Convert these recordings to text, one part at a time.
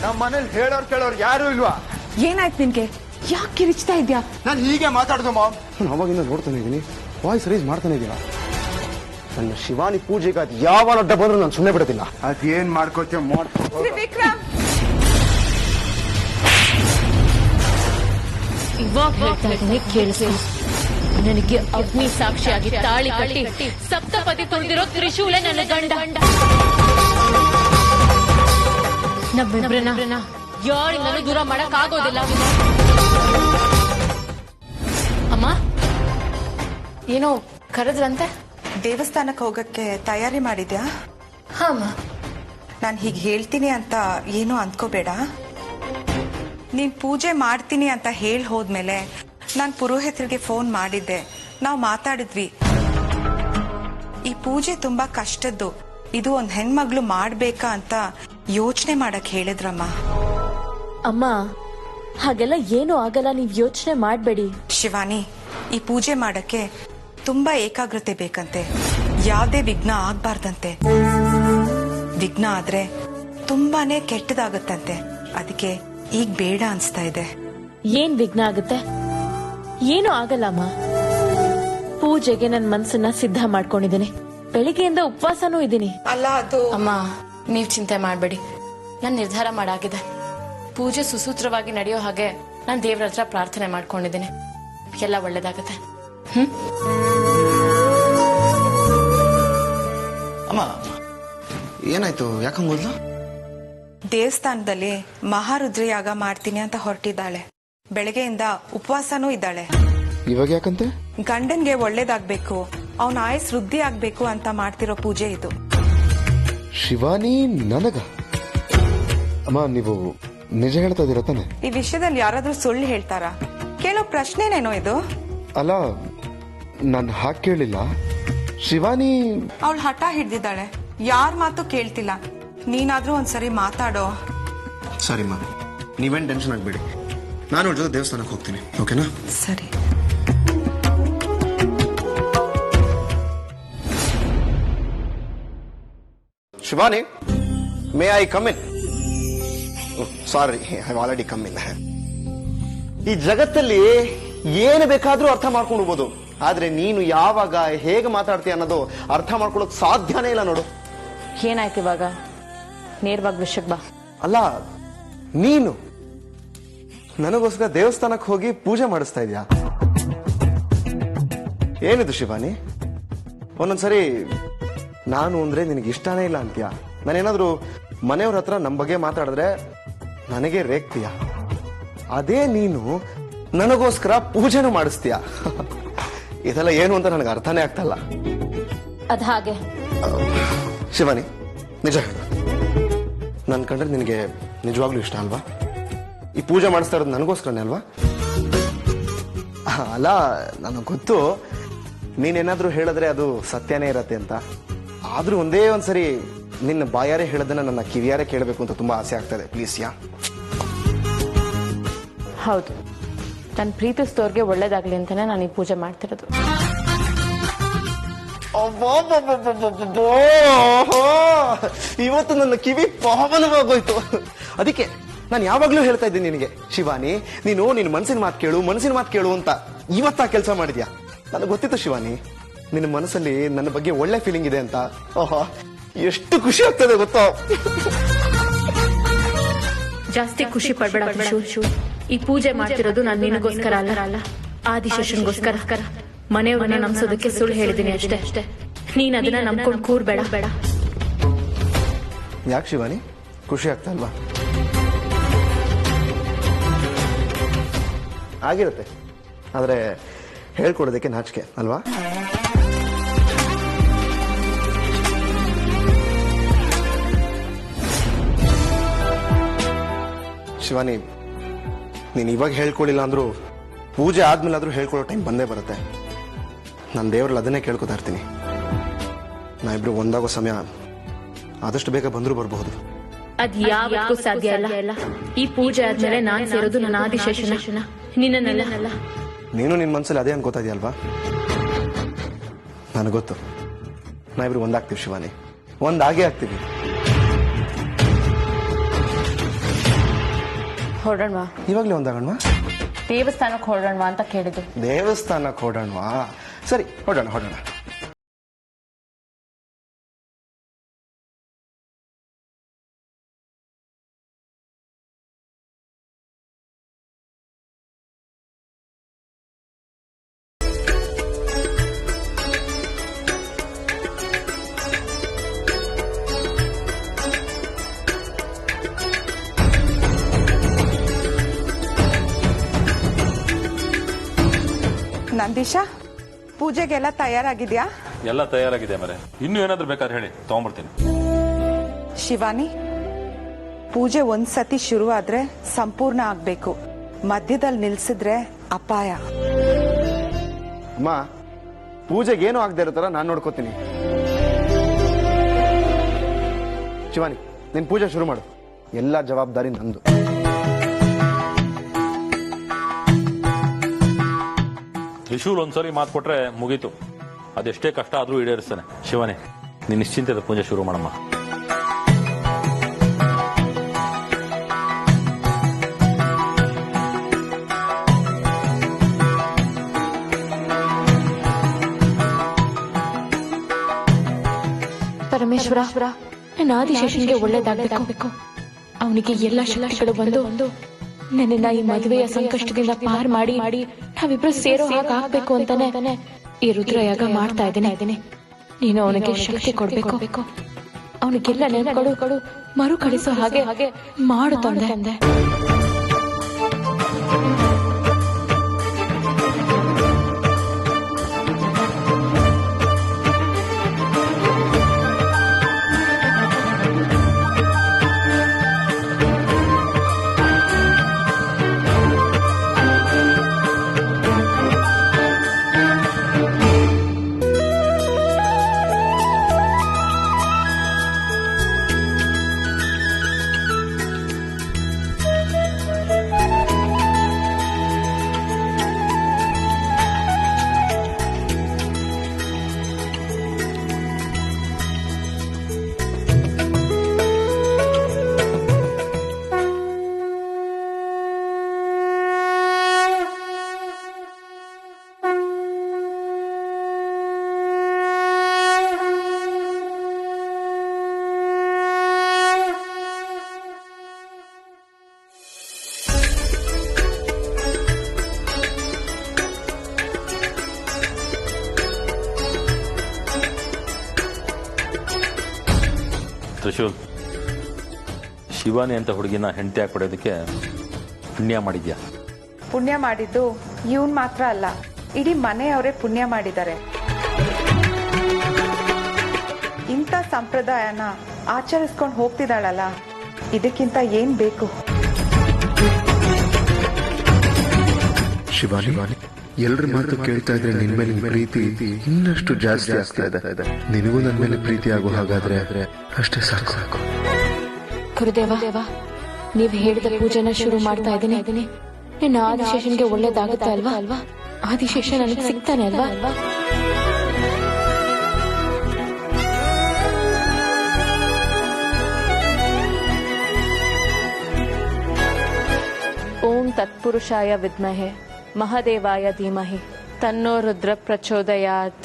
ನಮ್ಮ ಮನೇಲಿ ಹೇಳೋರ್ ಕೇಳೋರ್ ಯಾರು ಇಲ್ವಾ? ಏನಾಯ್ತು ನಿನ್ಗೆ? ಯಾಕೆ ಕಿರಿಚ್ತಾ ಇದ್ಯಾ? ನಾನು ಹೀಗೆ ಮಾತಾಡ್ದು ಮಾಮ್. ನಾನು ಅವಾಗಿಂದ ನೋಡ್ತಾನೆ ಇದ್ದೀನಿ, ವಾಯ್ಸ್ ರೈಸ್ ಮಾಡ್ತಾನೆ ಇದೀಯ. ನನ್ನ ಶಿವಾನಿ ಪೂಜೆಗೆ ಅದು ಯಾವ ಅಡ್ಡ ಬಂದ್ರು ನಾನು ಸುಮ್ಮನೆ ಬಿಡೋದಿಲ್ಲ. ಅದೇನ್ ಮಾಡ್ಕೋತೀಯ ವಿಕ್ರಮ್, ಇವಾಗ ಹೇಳ್ತಾ ಇದ್ದೀನಿ ಕೇಳಿಸಿ. ನನಗೆ ಅಗ್ನಿ ಸಾಕ್ಷಿಯಾಗಿ ತಾಳಿ ಕಟ್ಟಿ ಸಪ್ತಪದಿ ತುಳಿದಿರೋ ತ್ರಿಶೂಲ ನನ್ನ ಗಂಡ. ನಮ್ಮಿಬ್ರನ್ನ ಯಾರಿಂದಲೂ ದೂರ ಮಾಡಕ್ ಆಗೋದಿಲ್ಲ. ಅಮ್ಮ ಏನೋ ಕರೆದ್ರಂತೆ? ದೇವಸ್ಥಾನಕ್ಕೆ ಹೋಗಕ್ಕೆ ತಯಾರಿ ಮಾಡಿದ್ಯಾ? ಹಾ ಅಮ್ಮ. ನಾನು ಹೀಗೆ ಹೇಳ್ತೀನಿ ಅಂತ ಏನೂ ಅಂದ್ಕೋಬೇಡ. ನೀನ್ ಪೂಜೆ ಮಾಡ್ತೀನಿ ಅಂತ ಹೇಳಿ ಹೋದ್ಮೇಲೆ ನಾನು ಪುರೋಹಿತರಿಗೆ ಫೋನ್ ಮಾಡಿದ್ದೆ. ನಾವು ಮಾತಾಡಿದ್ವಿ. ಈ ಪೂಜೆ ತುಂಬಾ ಕಷ್ಟದ್ದು, ಇದು ಒಂದ್ ಹೆಣ್ಮಗ್ಳು ಮಾಡ್ಬೇಕಾ ಅಂತ ಯೋಚನೆ ಮಾಡಕ್ ಹೇಳಿದ್ರಮ್ಮ. ಅಮ್ಮ ಹಾಗೆಲ್ಲ ಏನೂ ಆಗಲ್ಲ, ನೀವ್ ಯೋಚನೆ ಮಾಡ್ಬೇಡಿ. ಶಿವಾನಿ, ಈ ಪೂಜೆ ಮಾಡಕ್ಕೆ ತುಂಬಾ ಏಕಾಗ್ರತೆ ಬೇಕಂತೆ. ಯಾವ್ದೇ ವಿಘ್ನ ಆಗ್ಬಾರ್ದಂತೆ. ವಿಘ್ನ ಆದ್ರೆ ತುಂಬಾನೇ ಕೆಟ್ಟದಾಗತ್ತಂತೆ. ಅದಕ್ಕೆ ಈಗ ಬೇಡ ಅನ್ಸ್ತಾ ಇದೆ. ಏನ್ ವಿಘ್ನ ಆಗುತ್ತೆ? ಏನೂ ಆಗಲ್ಲಮ್ಮ. ಪೂಜೆಗೆ ನನ್ ಮನ್ಸನ್ನ ಸಿದ್ಧ ಮಾಡ್ಕೊಂಡಿದ್ದೀನಿ. ಬೆಳಿಗ್ಗೆಯಿಂದ ಉಪವಾಸನೂ ಇದ್ದೀನಿ. ಅಲ್ಲ ಅದು ಅಮ್ಮ, ನೀವ್ ಚಿಂತೆ ಮಾಡ್ಬೇಡಿ. ನಾನ್ ನಿರ್ಧಾರ ಮಾಡಾಗಿದೆ. ಪೂಜೆ ಸುಸೂತ್ರವಾಗಿ ನಡೆಯೋ ಹಾಗೆ ನಾನ್ ದೇವ್ರ ಹತ್ರ ಪ್ರಾರ್ಥನೆ ಮಾಡ್ಕೊಂಡಿದ್ದೀನಿ. ಎಲ್ಲ ಒಳ್ಳೇದಾಗತ್ತೆ. ಅಮ್ಮ ಏನಾಯ್ತು? ಯಾಕಂಗೋದ್ಲು? ದೇವಸ್ಥಾನದಲ್ಲಿ ಮಹಾರುದ್ರಯಾಗ ಮಾಡ್ತೀನಿ ಅಂತ ಹೊರಟಿದ್ದಾಳೆ. ಬೆಳಗ್ಗೆಯಿಂದ ಉಪವಾಸನೂ ಇದ್ದಾಳೆ. ಇವಾಗ ಯಾಕಂತೆ? ಗಂಡನ್ಗೆ ಒಳ್ಳೇದಾಗ್ಬೇಕು, ಅವನ ಆಯಸ್ ವೃದ್ಧಿ ಆಗ್ಬೇಕು ಅಂತ ಮಾಡ್ತಿರೋ ಪೂಜೆ ಇದು. ಶಿವಾನಿ ನನಗ? ಅಮ್ಮ ನೀವು ನಿಜ ಹೇಳ್ತಾ ಇದೀರ ತಾನೆ? ಈ ವಿಷಯದಲ್ಲಿ ಯಾರಾದ್ರೂ ಸುಳ್ಳು ಹೇಳ್ತಾರ? ಕೇಳೋ ಪ್ರಶ್ನೆನೇನೋ ಇದು? ಅಲ್ಲ, ನಾನು ಹಾಗೆ ಕೇಳಿಲ್ಲ. ಶಿವಾನಿ ಅವಳು ಹಠ ಹಿಡ್ದಿದ್ದಾಳೆ, ಯಾರ ಮಾತು ಕೇಳ್ತಿಲ್ಲ. ನೀನಾದ್ರೂ ಒಂದ್ಸರಿ ಮಾತಾಡೋ. ಸರಿಮ್ಮ, ನೀವೇನ್ ಟೆನ್ಷನ್ ಆಗ್ಬೇಡಿ. ನಾನು ಅವ್ರ ಜೊತೆ ದೇವಸ್ಥಾನಕ್ಕೆ ಹೋಗ್ತೀನಿ, ಓಕೆನಾ? ಸರಿ. Shivani, may I come in? Sorry, I already come in. ಈ ಜಗತ್ತಲ್ಲಿ ಏನು ಬೇಕಾದ್ರೂ ಅರ್ಥ ಮಾಡ್ಕೊಂಡು ಹೋಗ್ಬೋದು, ಆದ್ರೆ ನೀನು ಯಾವಾಗ ಹೇಗೆ ಮಾತಾಡ್ತೀಯ ಅನ್ನೋದು ಅರ್ಥ ಮಾಡ್ಕೊಳ್ಳೋಕ್ ಸಾಧ್ಯನೇ ಇಲ್ಲ ನೋಡು. ಏನಾಯ್ತು ಇವಾಗ? ನೇರವಾಗಿ ವಿಷಯಕ್ಕೆ ಬಾ. ಅಲ್ಲ, ನೀನು ನನಗೋಸ್ಕರ ದೇವಸ್ಥಾನಕ್ಕೆ ಹೋಗಿ ಪೂಜೆ ಮಾಡಿಸ್ತಾ ಇದೀಯಾ? ಏನಿದು ಶಿವಾನಿ? ಒಂದೊಂದ್ಸರಿ ನಾನು ಅಂದ್ರೆ ನಿನಗೆ ಇಷ್ಟನೇ ಇಲ್ಲ ಅಂತೀಯ. ನಾನೇನಾದ್ರೂ ಮನೆಯವ್ರ ಹತ್ರ ನಮ್ಮ ಬಗ್ಗೆ ಮಾತಾಡಿದ್ರೆ ನನಗೆ ರೇಗ್ತೀಯ. ಅದೇ ನೀನು ನನಗೋಸ್ಕರ ಪೂಜೆನೂ ಮಾಡಿಸ್ತೀಯ. ಇದೆಲ್ಲ ಏನು ಅಂತ ನನಗೆ ಅರ್ಥನೇ ಆಗ್ತಲ್ಲ. ಅದ್ ಹಾಗೆ. ಶಿವಾನಿ, ನಿಜ ಹೇಳು, ನನ್ ಕಂಡ್ರೆ ನಿನಗೆ ನಿಜವಾಗ್ಲೂ ಇಷ್ಟ ಅಲ್ವಾ? ಈ ಪೂಜೆ ಮಾಡಿಸ್ತಾ ಇರೋದು ನನಗೋಸ್ಕರನೇ ಅಲ್ವಾ? ಅಲ್ಲ, ನನಗೆ ಗೊತ್ತು ನೀನೇನಾದ್ರೂ ಹೇಳಿದ್ರೆ ಅದು ಸತ್ಯನೇ ಇರತ್ತೆ ಅಂತ. ಆದ್ರೂ ಒಂದೇ ಒಂದ್ಸರಿ ನಿನ್ನ ಬಾಯಾರೆ ಹೇಳೋದನ್ನ ನನ್ನ ಕಿವಿಯಾರೆ ಕೇಳಬೇಕು ಅಂತ ತುಂಬಾ ಆಸೆ ಆಗ್ತದೆ. ಪ್ಲೀಸ್ ಯಾ. ಹೌದು, ನನ್ನ ಪ್ರೀತಿಸಿದವ್ರಿಗೆ ಒಳ್ಳೇದಾಗ್ಲಿ ಅಂತಾನೆ ನಾನು ಈ ಪೂಜೆ ಮಾಡ್ತಿರೋದು. ಇವತ್ತು ನನ್ನ ಕಿವಿ ಪಾವನವಾಗೋಯ್ತು. ಅದಕ್ಕೆ ನಾನು ಯಾವಾಗ್ಲೂ ಹೇಳ್ತಾ ಇದ್ದೀನಿ ನಿನಗೆ, ಶಿವಾನಿ ನೀನು ನಿನ್ನ ಮನಸ್ಸಿನ ಮಾತು ಕೇಳು, ಮನಸ್ಸಿನ ಮಾತು ಕೇಳು ಅಂತ. ಇವತ್ತ ಕೆಲಸ ಮಾಡಿದ್ಯಾ? ನನಗೆ ಗೊತ್ತಿತ್ತು ಶಿವಾನಿ, ನಿನ್ನ ಮನಸ್ಸಲ್ಲಿ ನನ್ನ ಬಗ್ಗೆ ಒಳ್ಳೆ ಫೀಲಿಂಗ್ ಇದೆ ಅಂತ. ಓಹೋ, ಎಷ್ಟು ಖುಷಿ ಆಗ್ತದೆ ಗೊತ್ತೋ. ಜಾಸ್ತಿ ಖುಷಿ ಪಡ್ಬೇಡ ವಿಶು. ಈ ಪೂಜೆ ಮಾಡ್ತಿರೋದು ನಾನು ನಿನಗೋಸ್ಕರ ಅಲ್ಲ, ಆದಿಶೇಷನ್ಗೋಸ್ಕರ. ಮನೆಯವ್ರನ್ನ ನಂಬಿಸೋದಕ್ಕೆ ಸುಳ್ಳು ಹೇಳಿದೀನಿ ಅಷ್ಟೇ. ನೀನ್ ಅದನ್ನ ನಂಬ್ಕೊಂಡು ಕೂರ್ಬೇಡ. ಯಾಕೆ ಶಿವಾನಿ, ಖುಷಿ ಆಗ್ತಾ ಅಲ್ವಾ? ಆಗಿರುತ್ತೆ, ಆದ್ರೆ ಹೇಳ್ಕೊಡೋದಕ್ಕೆ ನಾಚಿಕೆ ಅಲ್ವಾ? ಶಿವಾನಿ, ನೀನು ಇವಾಗ ಹೇಳ್ಕೊಳ್ಳಿಲ್ಲ ಅಂದ್ರೂ ಪೂಜೆ ಆದ್ಮೇಲೆ ಆದ್ರೂ ಹೇಳ್ಕೊಳ್ಳೋ ಟೈಮ್ ಬಂದೇ ಬರುತ್ತೆ. ನಾನು ದೇವರಲ್ಲಿ ಅದನ್ನೇ ಕೇಳ್ಕೊತಾ ಇರ್ತೀನಿ. ನಾವಿಬ್ರು ಒಂದಾಗೋ ಸಮಯ ಆದಷ್ಟು ಬೇಗ ಬಂದ್ರೂ ಬರಬಹುದು. ಅದ್ ಯಾವತ್ತೂ ಸಾಧ್ಯ ಇಲ್ಲ. ಈ ಪೂಜೆ ಆದ್ಮೇಲೆ ನಾನ್ ಸೇರೋದು ನನ್ನ ಆದಿಶೇಷನ, ನಿನ್ನನ್ನೆಲ್ಲ. ನೀನು ನಿನ್ ಮನ್ಸಲ್ಲಿ ಅದೇ ಅನ್ಕೋತಾ ಇದೆಯಲ್ವಾ? ನನಗೆ ಗೊತ್ತು, ನಾವಿಬ್ರು ಒಂದಾಗ್ತೀವಿ ಶಿವಾನಿ, ಒಂದಾಗೇ ಆಗ್ತೀವಿ. ಹೊರಡೋಣವಾ? ಇವಾಗಲೇ ಒಂದಾಗಣ್ವಾ? ದೇವಸ್ಥಾನಕ್ಕೆ ಹೊರಡೋಣವಾ ಅಂತ ಕೇಳಿದ್ದು. ದೇವಸ್ಥಾನಕ್ಕೆ ಹೊರಡೋಣವಾ? ಸರಿ, ಹೊರಡೋಣ ಹೊರಡೋಣ. ನಂದೀಶಾ, ಪೂಜೆಗೆಲ್ಲ ತಯಾರಾಗಿದ್ಯಾ? ಎಲ್ಲ ತಯಾರಾಗಿದೆ ಮರೆ. ಇನ್ನು ಏನಾದ್ರೂ ಬೇಕಾದ್ರೆ ಹೇಳಿ, ತಗೊಂಡ್ಬರ್ತೀನಿ. ಶಿವಾನಿ, ಪೂಜೆ ಒಂದ್ಸತಿ ಶುರು ಆದ್ರೆ ಸಂಪೂರ್ಣ ಆಗ್ಬೇಕು. ಮಧ್ಯದಲ್ಲಿ ನಿಲ್ಸಿದ್ರೆ ಅಪಾಯ. ಅಮ್ಮ, ಪೂಜೆಗೆ ಏನೂ ಆಗದೆ ಇರೋ ಥರ ನಾನು ನೋಡ್ಕೋತೀನಿ. ಶಿವಾನಿ, ನಿನ್ ಪೂಜೆ ಶುರು ಮಾಡು. ಎಲ್ಲ ಜವಾಬ್ದಾರಿ ನಂದು. ತ್ರಿಶೂಲ್ ಒಂದ್ಸರಿ ಮಾತು ಕೊಟ್ರೆ ಮುಗೀತು. ಅದೆಷ್ಟೇ ಕಷ್ಟ ಆದ್ರೂ ಈಡೇರಿಸ್ತಾನೆ. ಶಿವಾನಿ, ನೀನ್ ನಿಶ್ಚಿಂತದ ಪೂಜೆ ಶುರು ಮಾಡಮ್ಮ. ಪರಮೇಶ್ವರ, ನನ್ನ ಆದಿಶೇಷನ್ಗೆ ಒಳ್ಳೇದಾಗಬೇಕು. ಅವನಿಗೆ ಎಲ್ಲ ಶಕ್ತಿಗಳು ಬಂದು ನನ್ನನ್ನ ಈ ಮದುವೆಯ ಸಂಕಷ್ಟದಿಂದ ಪಾರ್ ಮಾಡಿ ನಾವಿಬ್ರು ಸೇರೋ ಹಾಗಾಗ್ಬೇಕು ಅಂತಾನೆ ಈ ರುದ್ರಯಾಗ ಮಾಡ್ತಾ ಇದ್ದೇನೆ. ನೀನು ಅವನಿಗೆ ಶಕ್ತಿ ಕೊಡ್ಬೇಕು. ಅವನಿಗೆಲ್ಲ ನೆನಪುಗಳು ಮರುಕಳಿಸೋ ಹಾಗೆ ಮಾಡು ತಂದೆ. ತ್ರಿಶೂಲ್, ಶಿವಾನಿ ಅಂತ ಹುಡುಗಿನ ಹೆಂಡತಿಯಾಗಿ ಪಡೆಯೋದಕ್ಕೆ ಪುಣ್ಯ ಮಾಡಿದ್ಯಾ? ಪುಣ್ಯ ಮಾಡಿದ್ದು ಇವನ್ ಮಾತ್ರ ಅಲ್ಲ, ಇಡೀ ಮನೆಯವರೇ ಪುಣ್ಯ ಮಾಡಿದ್ದಾರೆ. ಇಂಥ ಸಂಪ್ರದಾಯನ ಆಚರಿಸ್ಕೊಂಡು ಹೋಗ್ತಿದ್ದಾಳಲ್ಲ, ಇದಕ್ಕಿಂತ ಏನ್ ಬೇಕು? ಶಿವಾನಿ, ಎಲ್ರ ಮಾತು ಕೇಳ್ತಾ ಇದ್ರೆ ನಿನ್ ಮೇಲೆ ಪ್ರೀತಿ ಇನ್ನಷ್ಟು ಜಾಸ್ತಿ ಆಗ್ತಾ ಇದೆ. ನಿನಗೂ ನನ್ನ ಮೇಲೆ ಪ್ರೀತಿ ಆಗೋ ಹಾಗಾದ್ರೆ ಅಷ್ಟೇ ಸಾಕು. ಗುರುದೇವ, ನೀವ್ ಹೇಳಿದ ಪೂಜೆನ ಶುರು ಮಾಡ್ತಾ ಇದ್ದೀನಿ. ನಿನ್ನ ಆದಿಶೇಷನ್ಗೆ ಒಳ್ಳೇದಾಗುತ್ತೆ ಅಲ್ವಾ? ಆದಿಶೇಷ ನನಗೆ ಸಿಗ್ತಾನೆ ಅಲ್ವಾ? ಓಂ ತತ್ಪುರುಷಾಯ ವಿದ್ಮಹೆ ಮಹಾದೇವಾಯ ಧೀಮಹಿ ತನ್ನೋ ರುದ್ರ ಪ್ರಚೋದಯಾತ್.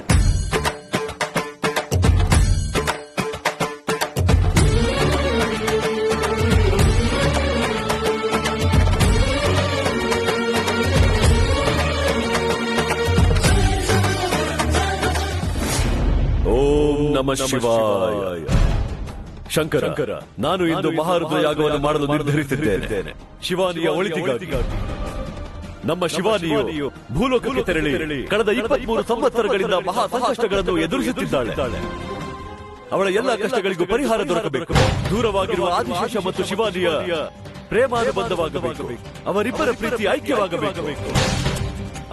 ಓಂ ನಮಃ ಶಿವಾಯ. ಶಂಕರ, ನಾನು ಇಂದು ಮಹಾರುದ್ರ ಯಾಗವನ್ನು ಮಾಡಲು ನಿರ್ಧರಿಸಿದ್ದೇನೆ. ಶಿವಾನಿಯ ಒಳಿತಿಗಾಗಿ. ನಮ್ಮ ಶಿವಾನಿಯು ಭೂಲೋಕಕ್ಕೆ ತೆರಳಿ ಕಳೆದ 23 ಸಂವತ್ಸರಗಳಿಂದ ಮಹಾ ಸಂಕಷ್ಟಗಳನ್ನು ಎದುರಿಸುತ್ತಿದ್ದಾಳೆ. ಅವಳ ಎಲ್ಲಾ ಕಷ್ಟಗಳಿಗೂ ಪರಿಹಾರ ದೊರಕಬೇಕು. ದೂರವಾಗಿರುವ ಆದಿಶೇಷ ಮತ್ತು ಶಿವಾನಿಯ ಪ್ರೇಮಾನುಬಂಧವಾಗಬೇಕು. ಅವರಿಬ್ಬರ ಪ್ರೀತಿ ಐಕ್ಯವಾಗಬೇಕು.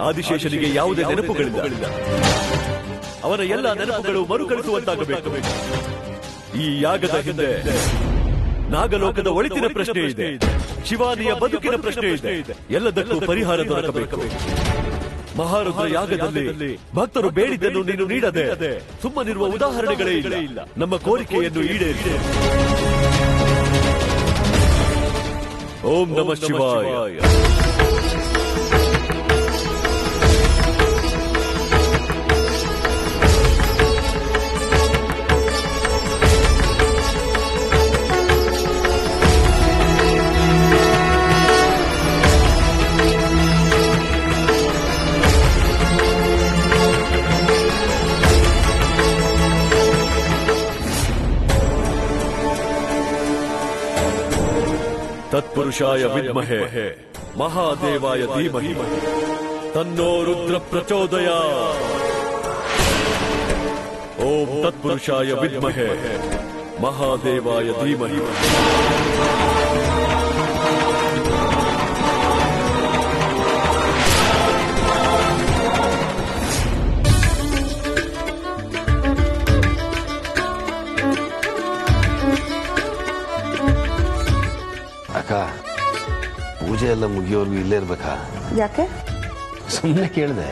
ಆದಿಶೇಷನಿಗೆ ಯಾವುದೇ ನೆನಪುಗಳಿಲ್ಲ. ಅವನ ಎಲ್ಲ ನೆನಪುಗಳು ಮರುಕಳಿಸುವಂತಾಗಬೇಕು. ಈ ಯಾಗದ ಹಿಂದೆ ನಾಗಲೋಕದ ಒಳಿತಿನ ಪ್ರಶ್ನೆ ಇದೆ, ಶಿವಾನಿಯ ಬದುಕಿನ ಪ್ರಶ್ನೆ ಇದೆ. ಎಲ್ಲದಕ್ಕೂ ಪರಿಹಾರ ದೊರಕಬೇಕು. ಮಹಾರುದ್ರ ಯಾಗದಲ್ಲಿ ಭಕ್ತರು ಬೇಡಿದ್ದನ್ನು ನೀನು ನೀಡದೆ ಸುಮ್ಮನಿರುವ ಉದಾಹರಣೆಗಳೇ ಇಲ್ಲ. ನಮ್ಮ ಕೋರಿಕೆಯನ್ನು ಈಡೇರಿಸಿ. ಓಂ ನಮಃ ಶಿವಾಯ. तत्पुरुषाय विद्महे महादेवाय धीमहि तन्नो रुद्र प्रचोदयात्. ओम तत्पुरुषाय विद्महे महादेवाय धीमहि. ಅಕ್ಕ, ಪೂಜೆ ಎಲ್ಲ ಮುಗಿಯೋರ್ಗು ಇಲ್ಲೇ ಇರ್ಬೇಕಾ? ಯಾಕೆ? ಸುಮ್ಮನೆ ಕೇಳಿದೆ.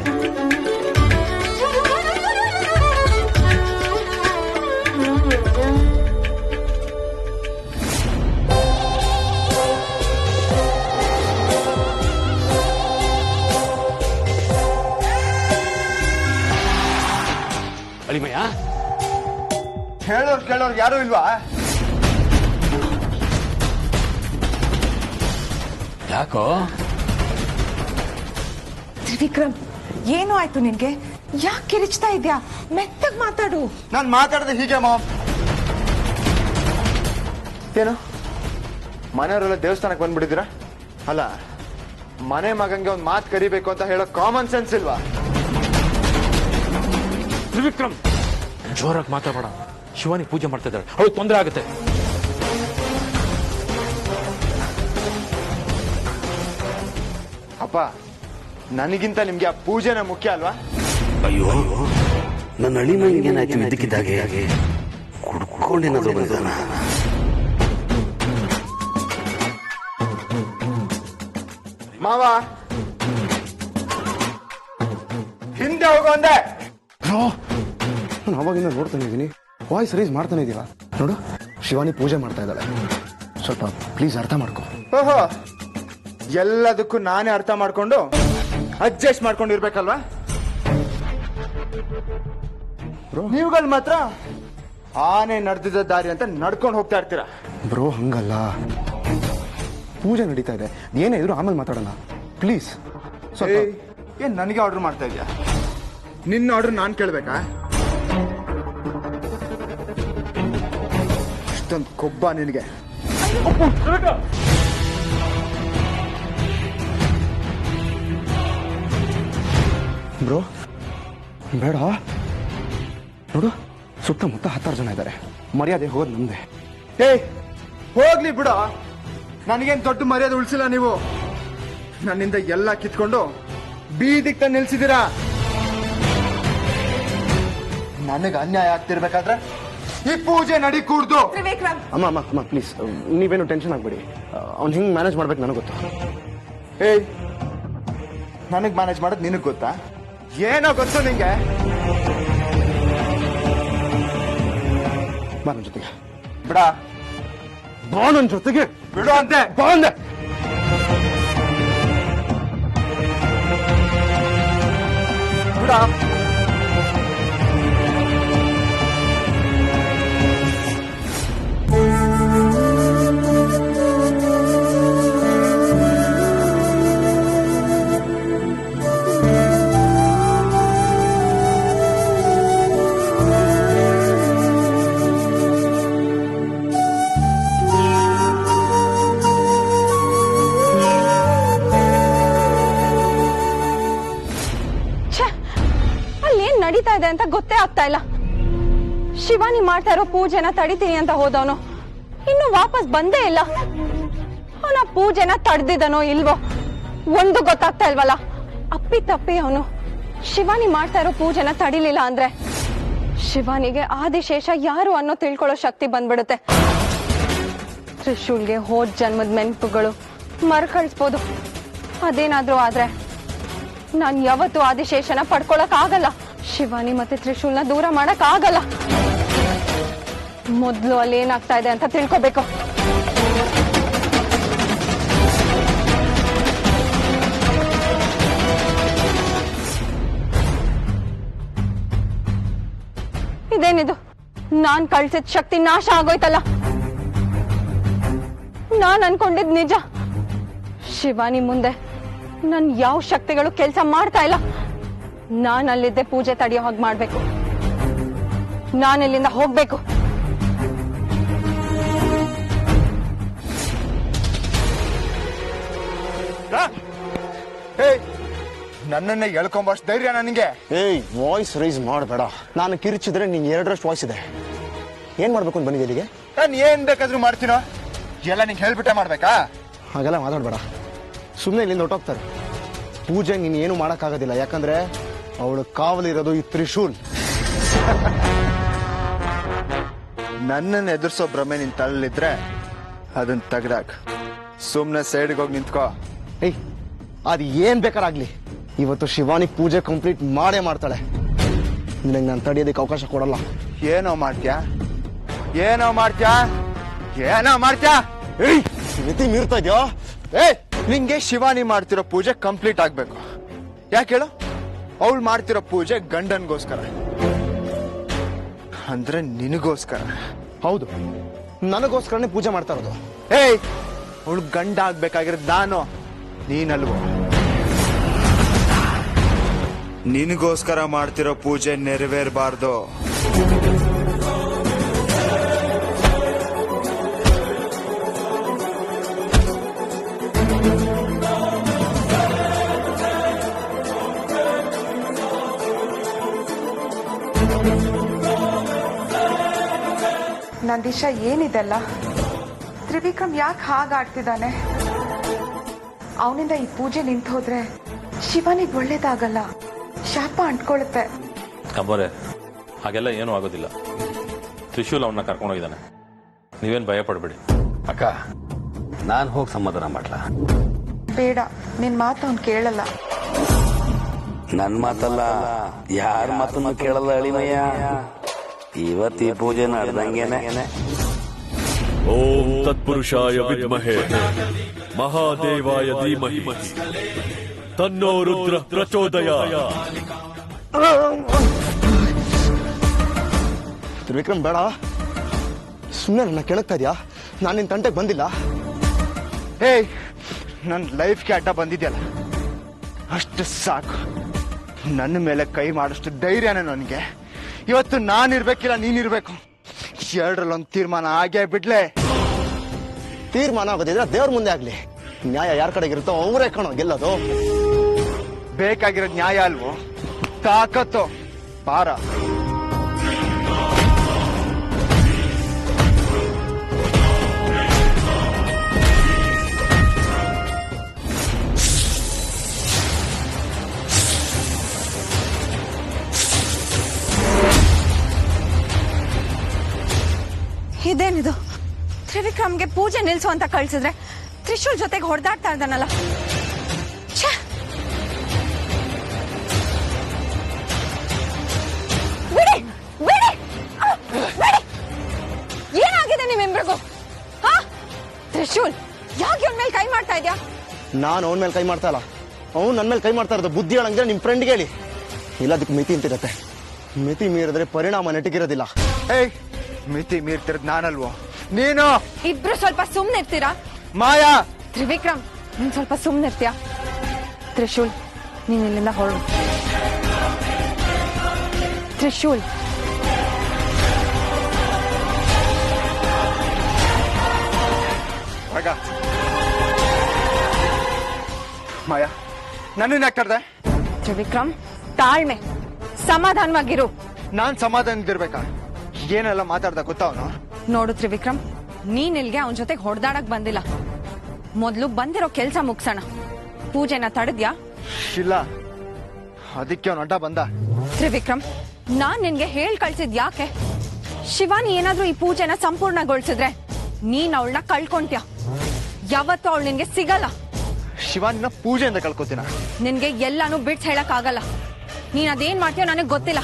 ಅಳಿಮಯ್ಯ, ಕೇಳೋರ್ ಯಾರು ಇಲ್ವಾ? ಯಾಕೋ? ತ್ರಿವಿಕ್ರಮ್, ಏನು ಆಯ್ತು ನಿನ್ಗೆ? ಯಾಕೆ ಕಿರಿಚ್ತಾ ಇದ್ಯಾ? ಮೆತ್ತಗ್ ಮಾತಾಡು. ನಾನು ಮಾತಾಡದೆ ಹೀಗೆ ಮಾಮ್. ಏನು ಮನೆಯವರೆಲ್ಲ ದೇವಸ್ಥಾನಕ್ಕೆ ಬಂದ್ಬಿಟ್ಟಿದ್ದೀರಾ? ಅಲ್ಲ, ಮನೆ ಮಗಂಗೆ ಒಂದು ಮಾತು ಕರಿಬೇಕು ಅಂತ ಹೇಳೋ ಕಾಮನ್ ಸೆನ್ಸ್ ಇಲ್ವಾ? ತ್ರಿವಿಕ್ರಮ್, ಜೋರಾಗಿ ಮಾತಾಡಬೇಡ. ಶಿವಾನಿ ಪೂಜೆ ಮಾಡ್ತಾ ಇದ್ದಾಳೆ, ಅವಳಿಗೆ ತೊಂದರೆ ಆಗುತ್ತೆ. ಅಪ್ಪ, ನನಗಿಂತ ನಿಮ್ಗೆ ಆ ಪೂಜೆನ ಮುಖ್ಯ ಅಲ್ವಾ? ಅಯ್ಯೋ, ನನ್ನ ಅಳಿಮಯ್ಯೇನಾಯ್ತು? ಇದಕ್ಕಿದ್ದಾಗೆ ಕುಡ್ಕೊಂಡೇನಾದ್ರು ಬಂದಾನ? ಮಾವ, ಹಿಂದೆ ಹೋಗೋ ಅಂದೆ. ನಾನು ಅವಾಗಿಂದ ನೋಡ್ತಾನೆ ಇದ್ದೀನಿ, ವಾಯ್ಸ್ ರೈಸ್ ಮಾಡ್ತಾನೆ ಇದೀವ. ನೋಡು, ಶಿವಾನಿ ಪೂಜೆ ಮಾಡ್ತಾ ಇದ್ದಾಳೆ. ಸ್ವಲ್ಪ ಪ್ಲೀಸ್ ಅರ್ಥ ಮಾಡ್ಕೊ. ಓಹೋ, ಎಲ್ಲದಕ್ಕೂ ನಾನೇ ಅರ್ಥ ಮಾಡ್ಕೊಂಡು ಅಡ್ಜಸ್ಟ್ ಮಾಡ್ಕೊಂಡು ಇರ್ಬೇಕಲ್ವಾ? ನೀವುಗಳು ಮಾತ್ರ ಆನೆ ನಡೆದಿದ್ದ ದಾರಿ ಅಂತ ನಡ್ಕೊಂಡು ಹೋಗ್ತಾ ಇರ್ತೀರಾ. ಬ್ರೋ, ಹಂಗಲ್ಲ. ಪೂಜೆ ನಡೀತಾ ಇದೆ, ಏನೇ ಇದ್ರು ಆಮೇಲೆ ಮಾತಾಡೋಣ ಪ್ಲೀಸ್. ಏನ್ ನನಗೆ ಆರ್ಡರ್ ಮಾಡ್ತಾ ಇದೀಯಾ? ನಿನ್ನ ಆರ್ಡರ್ ನಾನ್ ಕೇಳ್ಬೇಕಾ? ಇಷ್ಟೊಂದು ಕೊಬ್ಬ ನಿನಗೆ? ಬ್ರೋ, ಬೇಡ. ನೋಡು, ಸುತ್ತಮುತ್ತ 10 ಜನ ಇದ್ದಾರೆ. ಮರ್ಯಾದೆ ಹೋಗೋದು ನಮ್ದೆ. ಹೋಗ್ಲಿ ಬಿಡ, ನನಗೇನ್ ದೊಡ್ಡ ಮರ್ಯಾದೆ ಉಳಿಸಿಲ್ಲ ನೀವು. ನನ್ನಿಂದ ಎಲ್ಲ ಕಿತ್ಕೊಂಡು ಬೀದಿಗೆ ತಂದು ನಿಲ್ಸಿದ್ದೀರಾ. ನನಗೆ ಅನ್ಯಾಯ ಆಗ್ತಿರ್ಬೇಕಾದ್ರೆ ಈ ಪೂಜೆ ನಡಿ ಕೂಡ್ದು. ತ್ರಿವಿಕ್ರಮ್, ಅಮ್ಮ ಅಮ್ಮ ಅಮ್ಮ ಪ್ಲೀಸ್, ನೀವೇನು ಟೆನ್ಷನ್ ಆಗ್ಬೇಡಿ. ಅವ್ನು ಹಿಂಗೆ ಮ್ಯಾನೇಜ್ ಮಾಡ್ಬೇಕು ನನಗೆ ಗೊತ್ತು. ನನಗ್ ಮ್ಯಾನೇಜ್ ಮಾಡೋದು ನಿನಗ್ ಗೊತ್ತಾ? ಏನೋ ಗೊತ್ತು ನಿಂಗೆ? ಬಾ ನನ್ನ ಜೊತೆಗೆ. ಬಿಡ, ಬಾ ನನ್ನ ಜೊತೆಗೆ. ಬಿಡು ಅಂತೆ. ಬಾ ಅಂದೆ. ಬಿಡ. ನಡೀತಾ ಇದೆ ಅಂತ ಗೊತ್ತೇ ಆಗ್ತಾ ಇಲ್ಲ. ಶಿವಾನಿ ಮಾಡ್ತಾ ಇರೋ ಪೂಜೆನ ತಡಿತೀನಿ ಅಂತ ಹೋದವನು ಇನ್ನು ವಾಪಸ್ ಬಂದೇ ಇಲ್ಲ. ಅವನ ಪೂಜೆನ ತಡೆದಿದ್ದನೋ ಇಲ್ವೋ ಒಂದು ಗೊತ್ತಾಗ್ತಾ ಇಲ್ವಲ್ಲ. ಅಪ್ಪಿ ತಪ್ಪಿ ಅವನು ಶಿವಾನಿ ಮಾಡ್ತಾ ಇರೋ ಪೂಜೆನ ತಡಿಲಿಲ್ಲ ಅಂದ್ರೆ ಶಿವಾನಿಗೆ ಆದಿಶೇಷ ಯಾರು ಅನ್ನೋ ತಿಳ್ಕೊಳ್ಳೋ ಶಕ್ತಿ ಬಂದ್ಬಿಡುತ್ತೆ. ತ್ರಿಶೂಲ್ಗೆ ಹೋದ್ ಜನ್ಮದ ನೆನಪುಗಳು ಮರುಕಳಿಸ್ಬೋದು. ಅದೇನಾದ್ರೂ ಆದ್ರೆ ನಾನ್ ಯಾವತ್ತೂ ಆದಿಶೇಷನ ಪಡ್ಕೊಳಕ್ ಆಗಲ್ಲ. ಶಿವಾನಿ ಮತ್ತೆ ತ್ರಿಶೂಲ್ನ ದೂರ ಮಾಡಕ್ ಆಗಲ್ಲ. ಮೊದ್ಲು ಅಲ್ಲಿ ಏನಾಗ್ತಾ ಇದೆ ಅಂತ ತಿಳ್ಕೊಬೇಕು. ಇದೇನಿದು ನಾನ್ ಕಳ್ಸಿದ ಶಕ್ತಿ ನಾಶ ಆಗೋಯ್ತಲ್ಲ. ನಾನ್ ಅನ್ಕೊಂಡಿದ್ ನಿಜ. ಶಿವಾನಿ ಮುಂದೆ ನನ್ ಯಾವ ಶಕ್ತಿಗಳು ಕೆಲಸ ಮಾಡ್ತಾ ಇಲ್ಲ. ನಾನ್ ಅಲ್ಲಿದ್ದೆ ಪೂಜೆ ತಡೆಯೋ ಹಾಗೆ ಮಾಡ್ಬೇಕು. ನಾನು ಇಲ್ಲಿಂದ ಹೋಗ್ಬೇಕು. ನನ್ನನ್ನೇ ಎಳ್ಕೊಂಬಷ್ಟು ಧೈರ್ಯ ನನಗೆ. ಏಯ್, ವಾಯ್ಸ್ ರೈಸ್ ಮಾಡಬೇಡ. ನಾನು ಕಿರಿಚಿದ್ರೆ ನೀನ್ 2ರಷ್ಟು ವಾಯ್ಸ್ ಇದೆ. ಏನ್ ಮಾಡ್ಬೇಕು ಅಂತ ಬಂದಿದ್ದೆ ಇಲ್ಲಿಗೆ? ನಾನು ಏನ್ ಬೇಕಾದ್ರೂ ಮಾಡ್ತೀನೋ. ಎಲ್ಲ ನಿಂಗೆ ಹೇಳ್ಬಿಟ್ಟೆ ಮಾಡ್ಬೇಕಾ? ಹಾಗೆಲ್ಲ ಮಾತಾಡ್ಬೇಡ. ಸುಮ್ಮನೆ ಇಲ್ಲಿಂದ ಹೊಟ್ಟೋಗ್ತಾರೆ. ಪೂಜೆ ನೀನ್ ಏನು ಮಾಡಕ್ಕಾಗೋದಿಲ್ಲ. ಯಾಕಂದ್ರೆ ಅವಳು ಕಾವಲಿರೋದು ಈ ತ್ರಿಶೂಲ್. ನನ್ನನ್ನು ಎದುರಿಸೋ ಭ್ರಮೆ ನಿನ್ ತಳ್ಳಿದ್ರೆ ಅದನ್ನ ತೆಗ್ದಾಕ್. ಸುಮ್ನೆ ಸೈಡ್ಗೆ ಹೋಗಿ ನಿಂತ್ಕೋ. ಏಯ್, ಅದು ಏನ್ ಬೇಕಾರಾಗ್ಲಿ, ಇವತ್ತು ಶಿವಾನಿ ಪೂಜೆ ಕಂಪ್ಲೀಟ್ ಮಾಡೇ ಮಾಡ್ತಾಳೆ. ನಿನಗೆ ನಾನು ತಡೆಯೋದಕ್ಕೆ ಅವಕಾಶ ಕೊಡಲ್ಲ. ಏನೋ ಮಾಡ್ತ್ಯಾ? ಏನೋ ಮಾಡ್ತ್ಯಾ? ಏನೋ ಮಾಡ್ತ್ಯಾ? ಏಯ್, ಮಿತಿ ಮೀರ್ತಾ ಇದ್ಯಾ? ಏಯ್, ನಿಂಗೆ ಶಿವಾನಿ ಮಾಡ್ತಿರೋ ಪೂಜೆ ಕಂಪ್ಲೀಟ್ ಆಗ್ಬೇಕು. ಯಾಕೆ ಹೇಳು? ಅವಳು ಮಾಡ್ತಿರೋ ಪೂಜೆ ಗಂಡನ್ಗೋಸ್ಕರ, ಅಂದ್ರೆ ನಿನಗೋಸ್ಕರ. ಹೌದು, ನನಗೋಸ್ಕರನೇ ಪೂಜೆ ಮಾಡ್ತಾ ಇರೋದು. ಏಯ್, ಅವಳು ಗಂಡ ಆಗ್ಬೇಕಾಗಿರೋದು ನಾನು, ನೀನಲ್ವೋ. ನಿನಗೋಸ್ಕರ ಮಾಡ್ತಿರೋ ಪೂಜೆ ನೆರವೇರಬಾರ್ದು. ನಂದೀಶ, ಏನಿದೆಲ್ಲ? ತ್ರಿವಿಕ್ರಮ್ ಯಾಕೆ ಹಾಗಾಡ್ತಿದ್ದಾನೆ? ಅವನಿಂದ ಈ ಪೂಜೆ ನಿಂತು ಹೋದ್ರೆ ಶಿವನಿಗೆ ಒಳ್ಳೇದಾಗಲ್ಲ, ಶಾಪ ಅಂಟ್ಕೊಳ್ಳುತ್ತೆ. ಅಬ್ಬರೇ, ಹಾಗೆಲ್ಲ ಏನೂ ಆಗೋದಿಲ್ಲ. ತ್ರಿಶೂಲ್ ಅವನ್ನ ಕರ್ಕೊಂಡೋಗಿದ್ದಾನೆ. ನೀವೇನು ಭಯ ಪಡ್ಬೇಡಿ. ಅಕ್ಕ, ನಾನು ಹೋಗಿ ಸಮಾಧಾನ ಮಾಡ್ಲಾ? ಬೇಡ, ನಿನ್ ಮಾತು ಅವ್ನು ಕೇಳಲ್ಲ. ನನ್ ಮಾತಲ್ಲ, ಯಾರ ಮಾತನ್ನು ಕೇಳಲ್ಲ ಅಳಿಮಯ್ಯ. ಇವತ್ತು ಈ ಪೂಜೆ ನಡೆದಂಗೆನೆ. ಓಂ ತತ್ಪುರುಷಾಯ ವಿದ್ಮಹೇ ಮಹಾದೇವಾಯ ಧೀಮಹಿ ತನ್ನೋ ರುದ್ರ ಪ್ರಚೋದಯಾತ್. ತ್ರಿವಿಕ್ರಮ್, ಬೇಡ. ಸುಮ್ಮನೆ ನನ್ನ ಕೆಳಗ್ತಾ ಇದ್ಯಾ? ನಾನು ನಿನ್ ತಂಟೆಗೆ ಬಂದಿಲ್ಲ. ಏಯ್, ನನ್ನ ಲೈಫ್ಗೆ ಅಡ್ಡ ಬಂದಿದ್ಯಲ್ಲ, ಅಷ್ಟು ಸಾಕು. ನನ್ನ ಮೇಲೆ ಕೈ ಮಾಡಷ್ಟು ಧೈರ್ಯನೇ ನನಗೆ. ಇವತ್ತು ನಾನಿರ್ಬೇಕಿಲ್ಲ ನೀನಿರ್ಬೇಕು. ಎರಡರಲ್ಲೊಂದು ತೀರ್ಮಾನ ಆಗೇ ಬಿಡ್ಲೆ. ತೀರ್ಮಾನ ಆಗೋದಿದ್ರೆ ದೇವ್ರ ಮುಂದೆ ಆಗ್ಲಿ. ನ್ಯಾಯ ಯಾರ ಕಡೆಗೆ ಇರುತ್ತೋ ಅವರೇ ಕಣೋ ಗೆಲ್ಲೋದು. ಬೇಕಾಗಿರೋದು ನ್ಯಾಯ ಅಲ್ವೋ, ತಾಕತ್ತು, ಪಾರ. ಇದೇನಿದು? ತ್ರಿವಿಕ್ರಮ್ಗೆ ಪೂಜೆ ನಿಲ್ಸು ಅಂತ ಕಳ್ಸಿದ್ರೆ ತ್ರಿಶೂಲ್ ಜೊತೆಗೆ ಹೊಡೆದಾಡ್ತಾ ಇದ್ದಾನಲ್ಲ. ಏನಾಗಿದೆ ನಿಮ್ಮಿಬ್ರಿಗೂ? ತ್ರಿಶೂಲ್, ಯಾಕೆ ಇವನ್ ಮೇಲೆ ಕೈ ಮಾಡ್ತಾ ಇದ್ಯಾ? ನಾನು ಅವನ ಮೇಲೆ ಕೈ ಮಾಡ್ತಾ ಇಲ್ಲ, ಅವ್ನು ನನ್ನ ಮೇಲೆ ಕೈ ಮಾಡ್ತಾ ಇರೋದು. ಬುದ್ಧಿ ಹೇಳಂಗಿದ್ರೆ ನಿಮ್ ಫ್ರೆಂಡ್ಗೆ ಹೇಳಿ. ಇಲ್ಲದಕ್ಕೆ ಮಿತಿ ಅಂತಿರತ್ತೆ. ಮಿತಿ ಮೀರಿದ್ರೆ ಪರಿಣಾಮ ನೆಟ್ಟಿಗಿರೋದಿಲ್ಲ. ಏಯ್, ಮಿತಿ ಮೀರ್ತಿರೋದು ನಾನಲ್ವೋ, ನೀನು. ಇಬ್ರು ಸ್ವಲ್ಪ ಸುಮ್ನೆ ಇರ್ತೀರಾ? ಮಾಯಾ, ತ್ರಿವಿಕ್ರಮ್, ನೀನ್ ಸ್ವಲ್ಪ ಸುಮ್ನೆ ಇರ್ತೀಯಾ? ತ್ರಿಶೂಲ್, ನೀನ್ ಇಲ್ಲಿಂದ ಹೊರಡು. ತ್ರಿಶೂಲ್, ಮಾಯಾ, ನನ್ನನ್ನ ಯಾಕೆ ಕರ್ದೆ? ತ್ರಿವಿಕ್ರಮ್, ತಾಳ್ಮೆ, ಸಮಾಧಾನವಾಗಿರು. ನಾನ್ ಸಮಾಧಾನದಿರ್ಬೇಕಾ? ಏನೆಲ್ಲ ಮಾತಾಡ್ದ ಗೊತ್ತಾ ಅವನು? ನೋಡು ತ್ರಿವಿಕ್ರಮ್, ನೀನ್ ಇಲ್ಗೆ ಅವನ ಜೊತೆಗೆ ಹೊಡೆದಾಡಕ್ ಬಂದಿಲ್ಲ. ಮೊದ್ಲು ಬಂದಿರೋ ಕೆಲ್ಸ ಮುಗ್ಸೋಣ. ಪೂಜೆನ ತಡೆದ್ಯಾ? ಇಲ್ಲ, ಅದಕ್ಕೆ ಅವನ ಅಡ್ಡ ಬಂದ. ತ್ರಿವಿಕ್ರಮ್, ನಾನ್ ನಿನ್ಗೆ ಹೇಳ್ ಕಳ್ಸಿದ್ ಯಾಕೆ? ಶಿವಾನಿ ಏನಾದ್ರೂ ಈ ಪೂಜೆನ ಸಂಪೂರ್ಣಗೊಳಿಸಿದ್ರೆ ನೀನ್ ಅವಳನ್ನ ಕಳ್ಕೊಂತ್ಯ. ಯಾವತ್ತೂ ಅವಳು ನಿನ್ಗೆ ಸಿಗಲ್ಲ. ಶಿವಾನಿನ ಪೂಜೆಯಿಂದ ಕಳ್ಕೊತೀನ? ನಿನ್ಗೆ ಎಲ್ಲಾನು ಬಿಡ್ಸ್ ಹೇಳಕ್ ಆಗಲ್ಲ. ನೀನ್ ಅದೇನ್ ಮಾಡ್ತೀಯೋ ನನಗ್ ಗೊತ್ತಿಲ್ಲ.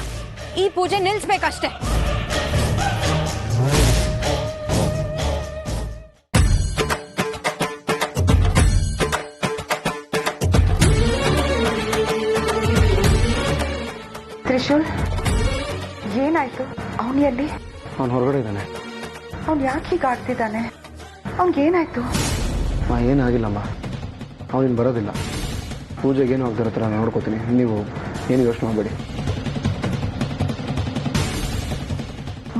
ಈ ಪೂಜೆ ನಿಲ್ಸ್ಬೇಕಷ್ಟೇ. ತ್ರಿಶೂಲ್, ಏನಾಯ್ತು? ಎಲ್ಲಿ? ಅವನು ಹೊರಗಡೆ ಇದ್ದಾನೆ. ಅವ್ನು ಯಾಕೆ ಹೀಗೆ ಆಡ್ತಿದ್ದಾನೆ? ಅವ್ನಿಗೇನಾಯ್ತು? ಏನಾಗಿಲ್ಲಮ್ಮ, ಅವನಿನ್ ಬರೋದಿಲ್ಲ. ಪೂಜೆಗೇನು ಆಗ್ದಿರೋ ಥರ ನೋಡ್ಕೋತೀನಿ, ನೀವು ಏನು ಯೋಚನೆ ಮಾಡಬೇಡಿ.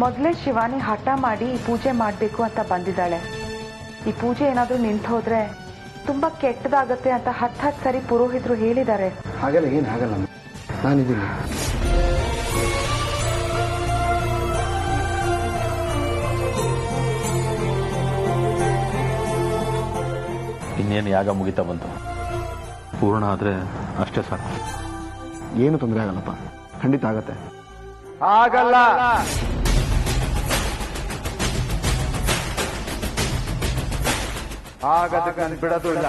ಮೊದಲೇ ಶಿವಾನಿ ಹಠ ಮಾಡಿ ಈ ಪೂಜೆ ಮಾಡಬೇಕು ಅಂತ ಬಂದಿದ್ದಾಳೆ. ಈ ಪೂಜೆ ಏನಾದರೂ ನಿಂತು ಹೋದ್ರೆ ತುಂಬಾ ಕೆಟ್ಟದಾಗತ್ತೆ ಅಂತ 10 ಸರಿ ಪುರೋಹಿತರು ಹೇಳಿದ್ದಾರೆ. ಹಾಗೆಲ್ಲ ಏನು ಆಗಲ್ಲಮ್ಮ, ನಾನಿದ್ದೀನಿ. ಇನ್ನೇನು ಯಾಗ ಮುಗಿತಾ ಬಂತು, ಪೂರ್ಣ ಆದರೆ ಅಷ್ಟೇ ಸಾಕು. ಏನು ತೊಂದರೆ ಆಗಲ್ಲಪ್ಪ, ಖಂಡಿತ ಆಗತ್ತೆ. ಆಗಲ್ಲ. ಆಗದಕ್ಕೆ ಬಿಡೋದು ಇಲ್ಲ.